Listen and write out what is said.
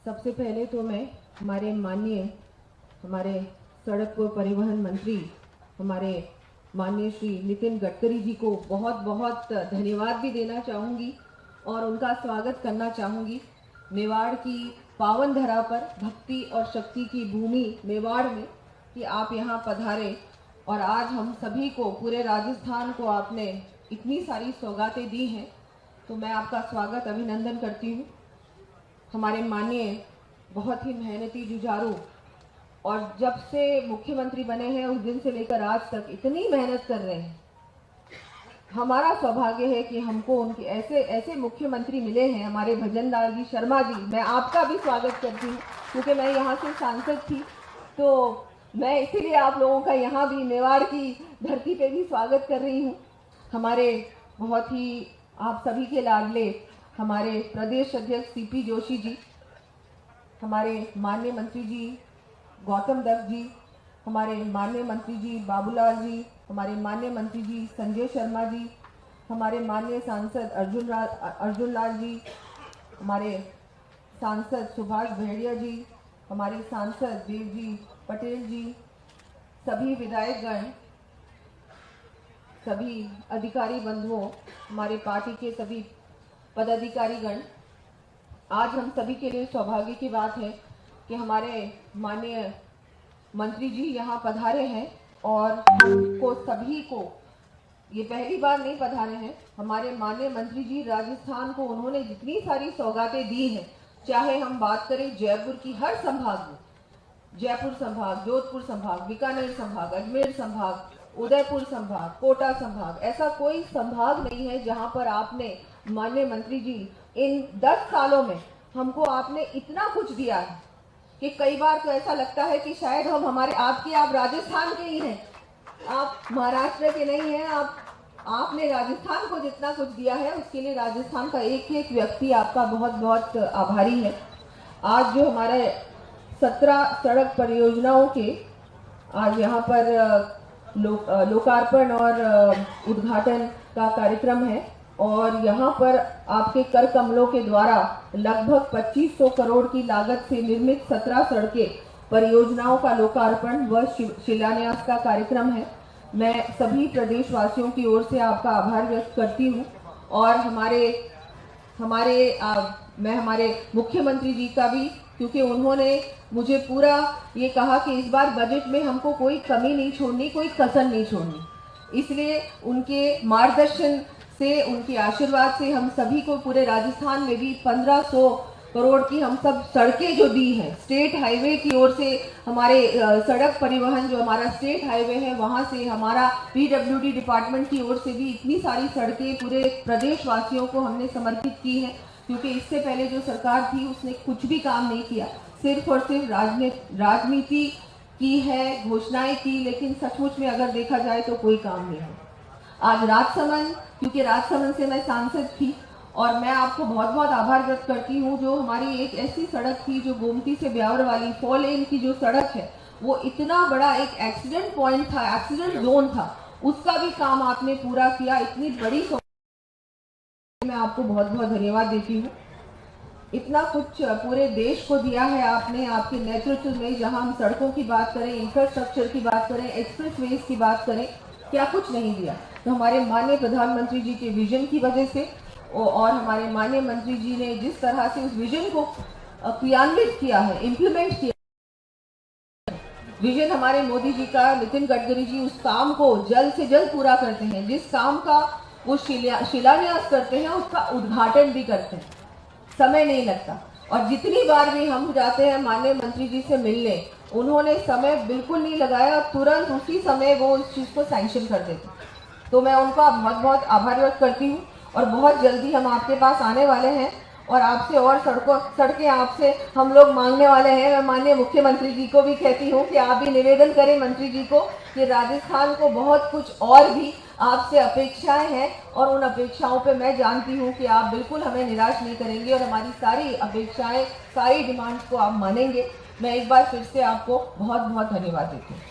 सबसे पहले तो मैं हमारे सड़क व परिवहन मंत्री हमारे माननीय श्री नितिन गडकरी जी को बहुत बहुत धन्यवाद भी देना चाहूँगी और उनका स्वागत करना चाहूँगी। मेवाड़ की पावन धरा पर भक्ति और शक्ति की भूमि मेवाड़ में कि आप यहाँ पधारे और आज हम सभी को, पूरे राजस्थान को आपने इतनी सारी सौगातें दी हैं, तो मैं आपका स्वागत अभिनंदन करती हूँ। हमारे माननीय बहुत ही मेहनती जुझारू और जब से मुख्यमंत्री बने हैं उस दिन से लेकर आज तक इतनी मेहनत कर रहे हैं। हमारा सौभाग्य है कि हमको उनके ऐसे मुख्यमंत्री मिले हैं, हमारे भजनलाल जी शर्मा जी। मैं आपका भी स्वागत करती हूँ क्योंकि मैं यहाँ से सांसद थी, तो मैं इसीलिए आप लोगों का यहाँ भी मेवाड़ की धरती पे भी स्वागत कर रही हूँ। हमारे बहुत ही आप सभी के लाडले हमारे प्रदेश अध्यक्ष सीपी जोशी जी, हमारे माननीय मंत्री जी गौतम दत्त जी, हमारे माननीय मंत्री जी बाबूलाल जी, हमारे माननीय मंत्री जी संजय शर्मा जी, हमारे माननीय सांसद अर्जुन लाल जी, हमारे सांसद सुभाष भेड़िया जी, हमारे सांसद देवजी पटेल जी, सभी विधायकगण, सभी अधिकारी बंधुओं, हमारे पार्टी के सभी पदाधिकारीगण, आज हम सभी के लिए सौभाग्य की बात है कि हमारे माननीय मंत्री जी यहाँ पधारे हैं और हमको सभी को, ये पहली बार नहीं पधारे हैं, हमारे माननीय मंत्री जी राजस्थान को उन्होंने जितनी सारी सौगातें दी हैं, चाहे हम बात करें जयपुर की हर संभाग में, जयपुर संभाग, जोधपुर संभाग, बीकानेर संभाग, अजमेर संभाग, उदयपुर संभाग, कोटा संभाग, ऐसा कोई संभाग नहीं है जहां पर आपने माननीय मंत्री जी इन 10 सालों में हमको आपने इतना कुछ दिया है कि कई बार तो ऐसा लगता है कि शायद आप राजस्थान के ही हैं, आप महाराष्ट्र के नहीं हैं। आपने राजस्थान को जितना कुछ दिया है उसके लिए राजस्थान का एक एक व्यक्ति आपका बहुत बहुत आभारी है। आज जो हमारे 17 सड़क परियोजनाओं के आज यहाँ पर लोकार्पण और उद्घाटन का कार्यक्रम है और यहाँ पर आपके कर कमलों के द्वारा लगभग 2500 करोड़ की लागत से निर्मित 17 सड़कें परियोजनाओं का लोकार्पण व शिलान्यास का कार्यक्रम है। मैं सभी प्रदेशवासियों की ओर से आपका आभार व्यक्त करती हूँ और मैं हमारे मुख्यमंत्री जी का भी, क्योंकि उन्होंने मुझे पूरा ये कहा कि इस बार बजट में हमको कोई कमी नहीं छोड़नी, कोई कसर नहीं छोड़नी। इसलिए उनके मार्गदर्शन से, उनके आशीर्वाद से हम सभी को पूरे राजस्थान में भी 1500 करोड़ की हम सब सड़कें जो दी हैं, स्टेट हाईवे की ओर से, हमारे सड़क परिवहन जो हमारा स्टेट हाईवे है वहाँ से, हमारा पीडब्ल्यूडी डिपार्टमेंट की ओर से भी इतनी सारी सड़कें पूरे प्रदेशवासियों को हमने समर्पित की हैं, क्योंकि इससे पहले जो सरकार थी उसने कुछ भी काम नहीं किया, सिर्फ और सिर्फ राजनीति की है, घोषणाएं की, लेकिन सचमुच में अगर देखा जाए तो कोई काम नहीं है। आज राजसमंद, क्योंकि राजसमंद से मैं सांसद थी और मैं आपको बहुत बहुत आभार व्यक्त करती हूँ, जो हमारी एक ऐसी सड़क थी जो गोमती से ब्यावर वाली 4 लेन की जो सड़क है, वो इतना बड़ा एक एक्सीडेंट पॉइंट था, एक्सीडेंट जोन था, उसका भी काम आपने पूरा किया। इतनी बड़ी मैं आपको बहुत बहुत धन्यवाद देती हूँ। इतना कुछ पूरे देश को दिया है आपने, आपके नेतृत्व में, जहां हम सड़कों की बात करें, इंफ्रास्ट्रक्चर की बात करें, एक्सप्रेसवेज की बात करें, क्या कुछ नहीं दिया। तो हमारे माननीय प्रधानमंत्री जी के विजन की वजह से और हमारे माननीय मंत्री जी ने जिस तरह से उस विजन को क्रियान्वित किया है, इम्प्लीमेंट किया, विजन हमारे मोदी जी का, नितिन गडकरी जी उस काम को जल्द से जल्द पूरा करते हैं। जिस काम का वो शिलान्यास करते हैं उसका उद्घाटन भी करते हैं, समय नहीं लगता। और जितनी बार भी हम जाते हैं माननीय मंत्री जी से मिलने, उन्होंने समय बिल्कुल नहीं लगाया, तुरंत उसी समय वो इस चीज़ को सैंक्शन कर देते। तो मैं उनका बहुत बहुत आभार व्यक्त करती हूँ और बहुत जल्दी हम आपके पास आने वाले हैं और आपसे और सड़कें आपसे हम लोग मांगने वाले हैं। मैं माननीय मुख्यमंत्री जी को भी कहती हूँ कि आप भी निवेदन करें मंत्री जी को कि राजस्थान को बहुत कुछ और भी आपसे अपेक्षाएं हैं और उन अपेक्षाओं पे मैं जानती हूँ कि आप बिल्कुल हमें निराश नहीं करेंगे और हमारी सारी अपेक्षाएं, सारी डिमांड्स को आप मानेंगे। मैं एक बार फिर से आपको बहुत बहुत धन्यवाद देती हूँ।